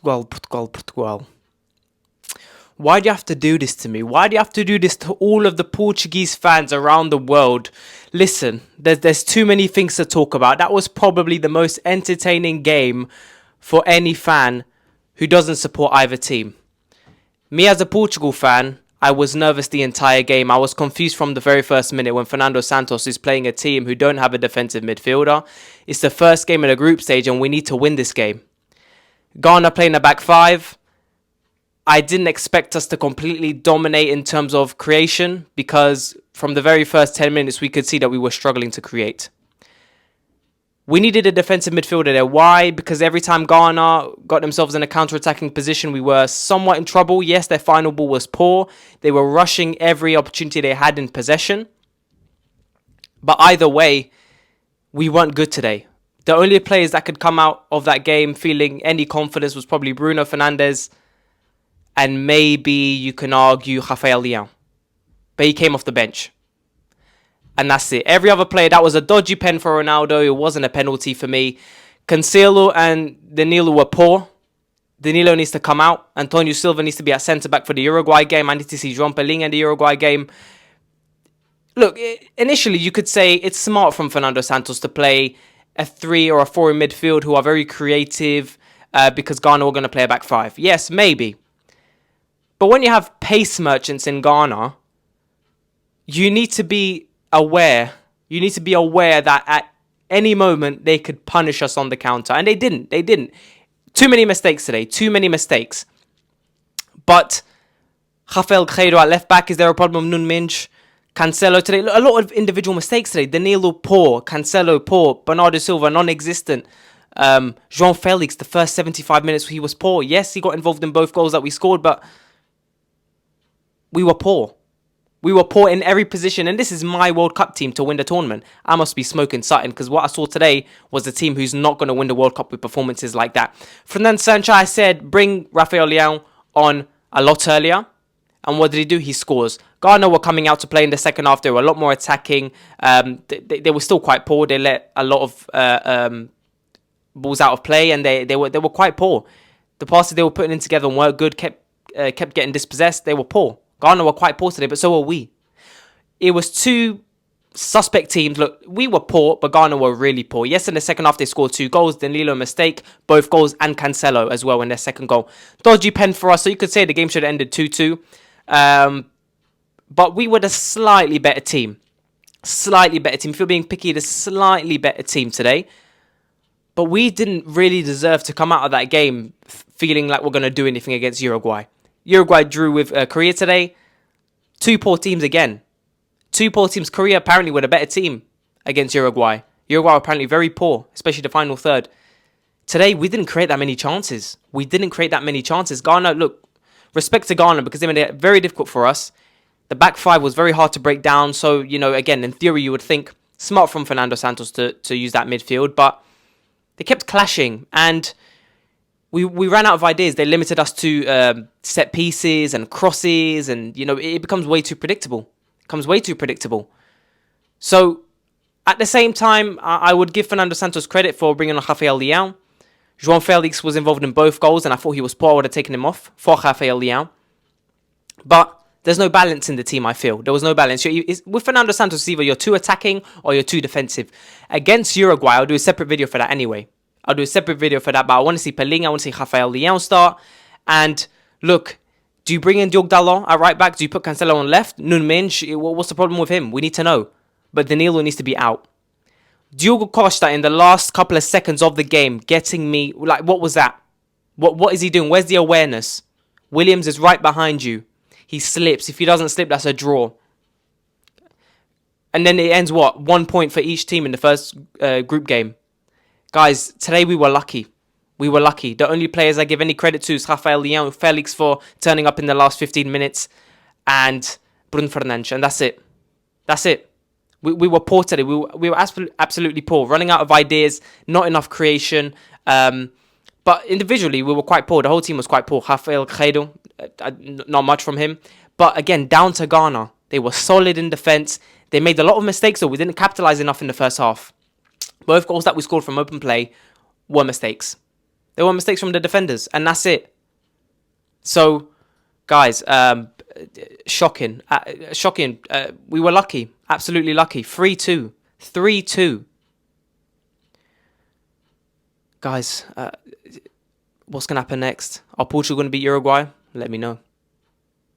Portugal. Why do you have to do this to me? Why do you have to do this to all of the Portuguese fans around the world? Listen, there's too many things to talk about. That was probably the most entertaining game for any fan who doesn't support either team. Me as a Portugal fan, I was nervous the entire game. I was confused from the very first minute when Fernando Santos is playing a team who don't have a defensive midfielder. It's the first game in the group stage and we need to win this game. Ghana playing a back five. I didn't expect us to completely dominate in terms of creation because from the very first 10 minutes we could see that we were struggling to create. We needed a defensive midfielder there. Why? Because every time Ghana got themselves in a counter-attacking position, we were somewhat in trouble. Yes, their final ball was poor. They were rushing every opportunity they had in possession. But either way, we weren't good today. The only players that could come out of that game feeling any confidence was probably Bruno Fernandes and maybe you can argue Rafael Leão. But he came off the bench. And that's it. Every other player, that was a dodgy pen for Ronaldo. It wasn't a penalty for me. Cancelo and Danilo were poor. Danilo needs to come out. Antonio Silva needs to be at centre-back for the Uruguay game. I need to see João Pelinha in the Uruguay game. Look, initially you could say it's smart from Fernando Santos to play a 3 or a 4 in midfield who are very creative because Ghana were going to play a back 5. Yes, maybe. But when you have pace merchants in Ghana, you need to be aware. You need to be aware that at any moment they could punish us on the counter. And they didn't. They didn't. Too many mistakes today. Too many mistakes. But Rafael Guerreiro at left back, is there a problem with Nunes? Cancelo today, a lot of individual mistakes today. Danilo poor, Cancelo poor, Bernardo Silva non-existent. João Felix, the first 75 minutes he was poor. Yes, he got involved in both goals that we scored, but we were poor. We were poor in every position, and this is my World Cup team to win the tournament. I must be smoking something, because what I saw today was a team who's not going to win the World Cup with performances like that. Fernando Sancho, I said, bring Rafael Leão on a lot earlier. And what did he do? He scores. Ghana were coming out to play in the second half. They were a lot more attacking. They were still quite poor. They let a lot of balls out of play, and they were quite poor. The passes they were putting in together weren't good. Kept getting dispossessed. They were poor. Ghana were quite poor today, but so were we. It was two suspect teams. Look, we were poor, but Ghana were really poor. Yes, in the second half, they scored 2 goals. Danilo mistake, both goals, and Cancelo as well in their second goal. Dodgy pen for us, so you could say the game should have ended 2-2. But we were the slightly better team. Slightly better team. If you're being picky, the slightly better team today. But we didn't really deserve to come out of that game feeling like we're going to do anything against Uruguay. Uruguay drew with Korea today. 2 poor teams again. 2 poor teams. Korea apparently were the better team against Uruguay. Uruguay were apparently very poor, especially the final third. Today, we didn't create that many chances. Ghana, look, respect to Ghana because they made it very difficult for us. The back 5 was very hard to break down. So, again, in theory, you would think smart from Fernando Santos to use that midfield. But they kept clashing and we ran out of ideas. They limited us to set pieces and crosses. And, it becomes way too predictable. So, at the same time, I would give Fernando Santos credit for bringing on Rafael Leão. João Felix was involved in both goals, and I thought he was poor. I would have taken him off for Rafael Leão. But there's no balance in the team, I feel. There was no balance. With Fernando Santos, either you're too attacking or you're too defensive. Against Uruguay, I'll do a separate video for that anyway. But I want to see Pelinha, I want to see Rafael Leão start. And look, do you bring in Diogo Dalot at right back? Do you put Cancelo on left? Nunes, what's the problem with him? We need to know. But Danilo needs to be out. Diogo Costa in the last couple of seconds of the game getting me, what was that? What is he doing? Where's the awareness? Williams is right behind you. He slips. If he doesn't slip, that's a draw. And then it ends 1 point for each team in the first group game. Guys, today we were lucky. The only players I give any credit to is Rafael Leão, Felix for turning up in the last 15 minutes, and Bruno Fernandes. And that's it. We were poor today. We were absolutely poor. Running out of ideas, not enough creation. But individually, we were quite poor. The whole team was quite poor. Rafael Guerreiro, not much from him. But again, down to Ghana. They were solid in defence. They made a lot of mistakes, though. We didn't capitalise enough in the first half. Both goals that we scored from open play were mistakes. They were mistakes from the defenders, and that's it. So, guys, shocking. Shocking. We were lucky. Absolutely lucky. 3-2. 3-2. Guys, what's going to happen next? Are Portugal going to beat Uruguay? Let me know.